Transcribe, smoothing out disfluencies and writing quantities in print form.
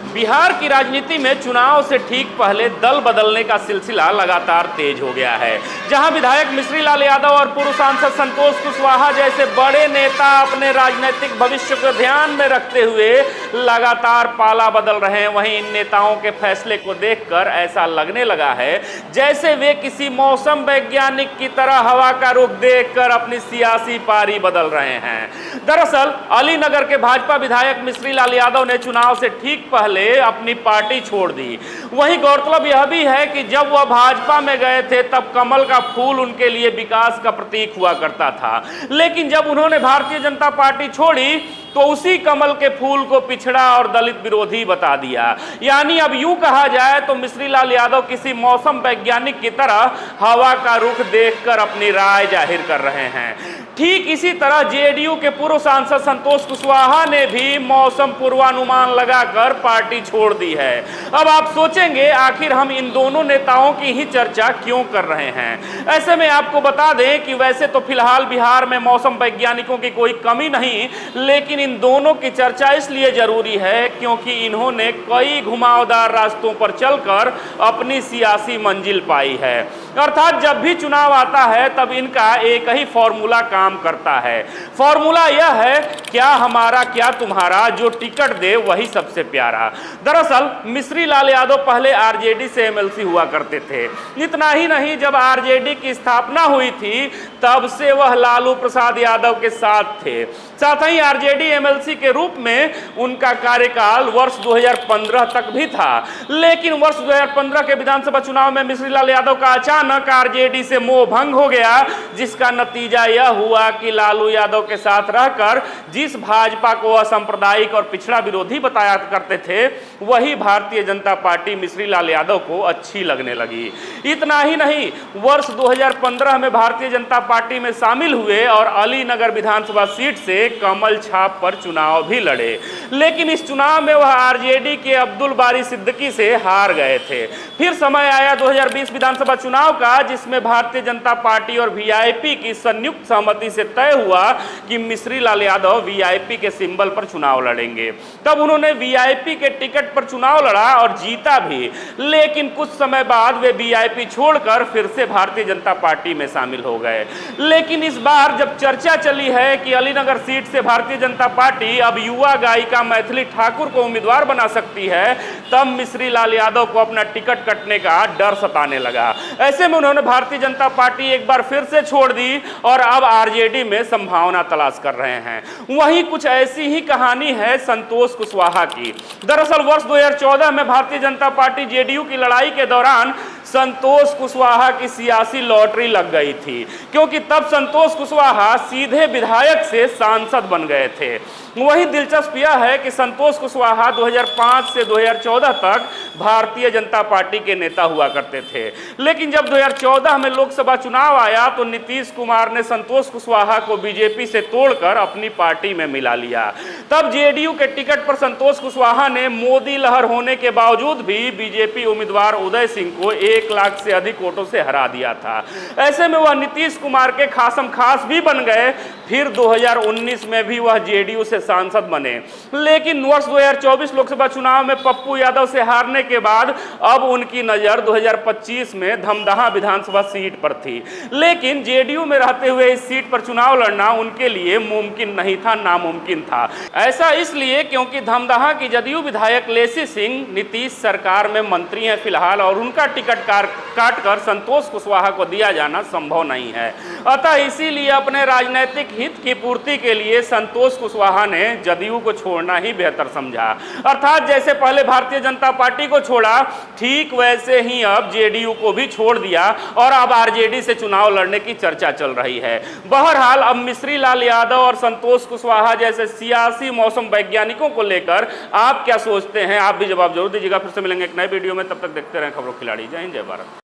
बिहार की राजनीति में चुनाव से ठीक पहले दल बदलने का सिलसिला लगातार तेज हो गया है। जहां विधायक मिश्री लाल यादव और पूर्व सांसद संतोष कुशवाहा जैसे बड़े नेता अपने राजनीतिक भविष्य को ध्यान में रखते हुए लगातार पाला बदल रहे हैं, वहीं इन नेताओं के फैसले को देखकर ऐसा लगने लगा है जैसे वे किसी मौसम वैज्ञानिक की तरह हवा का रुख देखकर अपनी सियासी पारी बदल रहे हैं। दरअसल अलीनगर के भाजपा विधायक मिश्री लाल यादव ने चुनाव से ठीक पहले अपनी पार्टी छोड़ दी। वहीं गौरतलब यह भी है कि जब वह भाजपा में गए थे तब कमल का फूल उनके लिए विकास का प्रतीक हुआ करता था, लेकिन जब उन्होंने भारतीय जनता पार्टी छोड़ी तो उसी कमल के फूल को पिछड़ा और दलित विरोधी बता दिया। यानी अब यूं कहा जाए तो मिश्री लाल यादव किसी मौसम वैज्ञानिक की तरह हवा का रुख देखकर अपनी राय जाहिर कर रहे हैं। ठीक इसी तरह जेडीयू के पूर्व सांसद संतोष कुशवाहा ने भी मौसम पूर्वानुमान लगाकर पार्टी छोड़ दी है। अब आप सोचेंगे आखिर हम इन दोनों नेताओं की ही चर्चा क्यों कर रहे हैं। ऐसे में आपको बता दें कि वैसे तो फिलहाल बिहार में मौसम वैज्ञानिकों की कोई कमी नहीं, लेकिन इन दोनों की चर्चा इसलिए जरूरी है क्योंकि इन्होंने कई घुमावदार रास्तों पर चलकर अपनी सियासी मंजिल पाई है। अर्थात जब भी चुनाव आता है तब इनका एक ही फॉर्मूला काम करता है। फॉर्मूला यह है, क्या हमारा क्या तुम्हारा, जो टिकट दे वही सबसे प्यारा। दरअसल मिश्री लाल यादव पहले आरजेडी से एमएलसी हुआ करते थे। इतना ही नहीं, जब आरजेडी की स्थापना हुई थी तब से वह लालू प्रसाद यादव के साथ थे। साथ ही आरजेडी एमएलसी के रूप में उनका कार्यकाल वर्ष 2015 तक भी था, लेकिन वर्ष 2015 के विधानसभा चुनाव में मिश्री लाल यादव का अचानक आरजेडी से मोह भंग हो गया, जिसका नतीजा यह हुआ कि लालू यादव के साथ रहकर जिस भाजपा को असांप्रदायिक और पिछड़ा विरोधी बताया करते थे वही भारतीय जनता पार्टी मिश्री लाल यादव को अच्छी लगने लगी। इतना ही नहीं, वर्ष 2015 में भारतीय जनता पार्टी में शामिल हुए और अलीनगर विधानसभा सीट से कमल छाप पर चुनाव भी लड़े, लेकिन इस चुनाव में वह आरजेडी के अब्दुल बारी सिद्दीकी से हार गए थे। फिर समय आया 2020 विधानसभा चुनाव का, जिसमें भारतीय जनता पार्टी और वीआईपी की संयुक्त सहमति से तय हुआ कि मिश्री लाल यादव वीआईपी के सिंबल पर चुनाव लड़ेंगे। तब उन्होंने वीआईपी के टिकट पर चुनाव लड़ा और जीता भी, लेकिन कुछ समय बाद वे वीआईपी छोड़कर फिर से भारतीय जनता पार्टी में शामिल हो गए। लेकिन इस बार जब चर्चा चली है कि अलीनगर सीट से भारतीय जनता पार्टी अब युवा गायिका मैथिली ठाकुर को उम्मीदवार बना सकती है, तब मिश्री लाल यादव को अपना टिकट कटने का डर सताने लगा। ऐसे में उन्होंने भारतीय जनता पार्टी एक बार फिर से छोड़ दी और अब आरजेडी में संभावना तलाश कर रहे हैं। वहीं कुछ ऐसी ही कहानी है संतोष कुशवाहा की। दरअसल वर्ष 2014 में भारतीय जनता पार्टी जेडीयू की लड़ाई के दौरान संतोष कुशवाहा की सियासी लॉटरी लग गई थी, क्योंकि तब संतोष कुशवाहा सीधे विधायक से सांसद बन गए थे। वही दिलचस्प यह है कि संतोष कुशवाहा 2005 से 2014 तक भारतीय जनता पार्टी के नेता हुआ करते थे, लेकिन जब 2014 में लोकसभा चुनाव आया तो नीतीश कुमार ने संतोष कुशवाहा को बीजेपी से तोड़कर अपनी पार्टी में मिला लिया। तब जेडीयू के टिकट पर संतोष कुशवाहा ने मोदी लहर होने के बावजूद भी बीजेपी उम्मीदवार उदय सिंह को 1 लाख से अधिक वोटों से हरा दिया था। ऐसे में वह नीतीश कुमार के खासम खास भी बन गए। फिर 2019 में भी वह जेडीयू से सांसद बने, लेकिन वर्ष 2024 लोकसभा चुनाव में पप्पू यादव से हारने के बाद अब उनकी नजर 2025 में धमदाहा विधानसभा सीट पर थी। लेकिन जेडीयू में रहते हुए इस सीट पर चुनाव लड़ना उनके लिए मुमकिन नहीं था, नामुमकिन था। ऐसा इसलिए क्योंकि धमदाहा की जदयू विधायक लेसी सिंह नीतीश सरकार में मंत्री हैं फिलहाल, और उनका टिकट काटकर संतोष कुशवाहा को दिया जाना संभव नहीं है। अतः इसीलिए अपने राजनीतिक हित की पूर्ति के लिए संतोष कुशवाहा ने जदयू को छोड़ना ही बेहतर समझा। अर्थात जैसे पहले भारतीय जनता पार्टी को छोड़ा, ठीक वैसे ही अब जेडीयू को भी छोड़ दिया और अब आरजेडी से चुनाव लड़ने की चर्चा चल रही है। बहरहाल अब मिश्री लाल यादव और संतोष कुशवाहा जैसे सियासी मौसम वैज्ञानिकों को लेकर आप क्या सोचते हैं? आप भी जवाब जरूर दीजिएगा। फिर से मिलेंगे एक नए वीडियो में, तब तक देखते रहें खबरों खिलाड़ी। जय हिंद, जय भारत।